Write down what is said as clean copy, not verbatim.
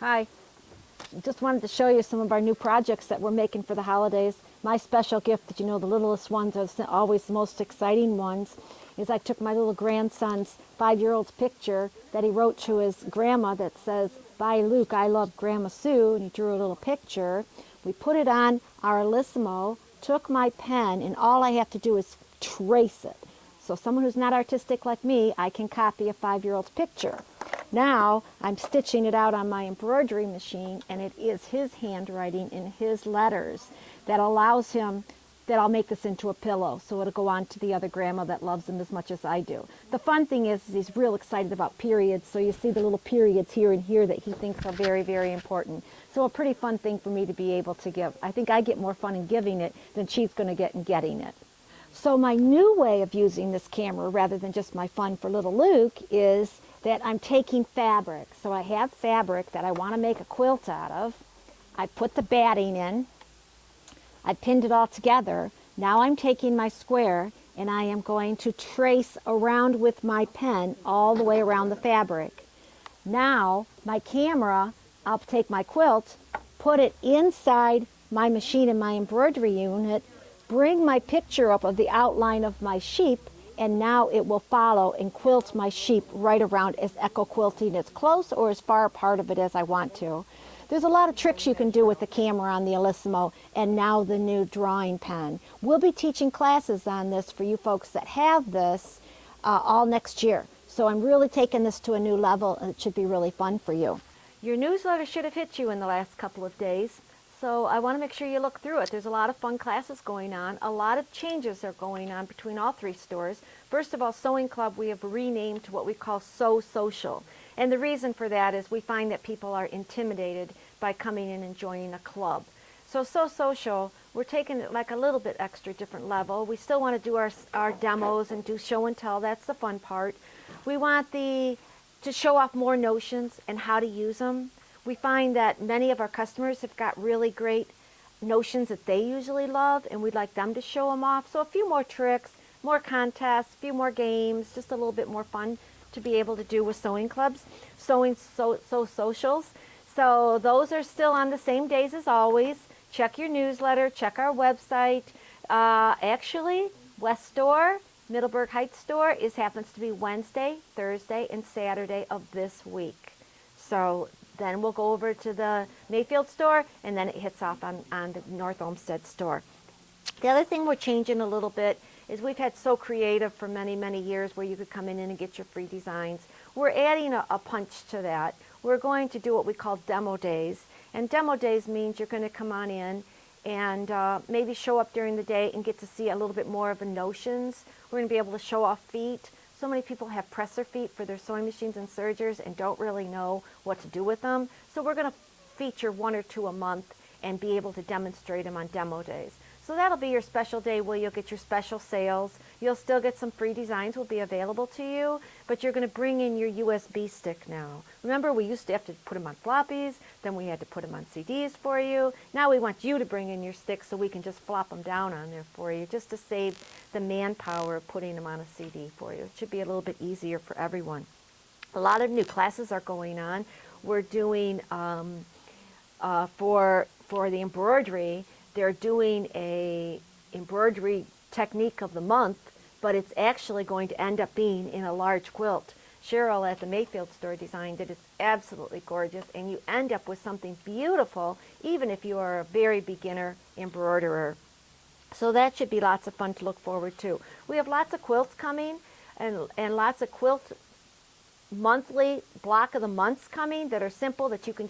Hi, just wanted to show you some of our new projects that we're making for the holidays. My special gift, that you know the littlest ones are always the most exciting ones, is I took my little grandson's 5-year-old's picture that he wrote to his grandma that says, "Bye Luke, I love Grandma Sue," and he drew a little picture. We put it on our Elissimo, took my pen, and all I have to do is trace it. So someone who's not artistic like me, I can copy a 5-year-old's picture. Now I'm stitching it out on my embroidery machine, and it is his handwriting in his letters that allows him, that I'll make this into a pillow so it'll go on to the other grandma that loves him as much as I do. The fun thing is he's real excited about periods, so you see the little periods here and here that he thinks are very, very important. So a pretty fun thing for me to be able to give. I think I get more fun in giving it than she's going to get in getting it. So my new way of using this camera, rather than just my fun for little Luke, is that I'm taking fabric. So I have fabric that I want to make a quilt out of. I put the batting in. I pinned it all together. Now I'm taking my square and I am going to trace around with my pen all the way around the fabric. Now my camera, I'll take my quilt, put it inside my machine in my embroidery unit, bring my picture up of the outline of my sheep, and now it will follow and quilt my sheep right around as echo quilting as close or as far apart of it as I want to. There's a lot of tricks you can do with the camera on the Elissimo and now the new drawing pen. We'll be teaching classes on this for you folks that have this all next year. So I'm really taking this to a new level, and it should be really fun for you. Your newsletter should have hit you in the last couple of days. So I want to make sure you look through it. There's a lot of fun classes going on. A lot of changes are going on between all three stores. First of all, Sewing Club we have renamed to what we call Sew Social. And the reason for that is we find that people are intimidated by coming in and joining a club. So Sew Social, we're taking it like a little bit extra different level. We still want to do our demos and do show and tell. That's the fun part. We want to show off more notions and how to use them. We find that many of our customers have got really great notions that they usually love, and we'd like them to show them off. So a few more tricks, more contests, a few more games, just a little bit more fun to be able to do with sewing clubs, sewing socials. So those are still on the same days as always. Check your newsletter, check our website. Actually, West Store, Middleburg Heights Store happens to be Wednesday, Thursday, and Saturday of this week. So then we'll go over to the Mayfield store, and then it hits off on the North Olmsted store. The other thing we're changing a little bit is we've had So Creative for many, many years where you could come in and get your free designs. We're adding a punch to that. We're going to do what we call demo days. And demo days means you're going to come on in and maybe show up during the day and get to see a little bit more of the notions. We're going to be able to show off feet. So many people have presser feet for their sewing machines and sergers and don't really know what to do with them. So we're going to feature 1 or 2 a month and be able to demonstrate them on demo days. So that'll be your special day where you'll get your special sales. You'll still get some free designs will be available to you, but you're going to bring in your USB stick now. Remember, we used to have to put them on floppies, then we had to put them on CDs for you. Now we want you to bring in your sticks so we can just flop them down on there for you, just to save the manpower of putting them on a CD for you. It should be a little bit easier for everyone. A lot of new classes are going on. We're doing, for the embroidery, they're doing a embroidery technique of the month, but it's actually going to end up being in a large quilt. Cheryl at the Mayfield store designed it. It's absolutely gorgeous, and you end up with something beautiful, even if you are a very beginner embroiderer. So that should be lots of fun to look forward to. We have lots of quilts coming, and lots of quilt monthly block of the months coming that are simple that you can just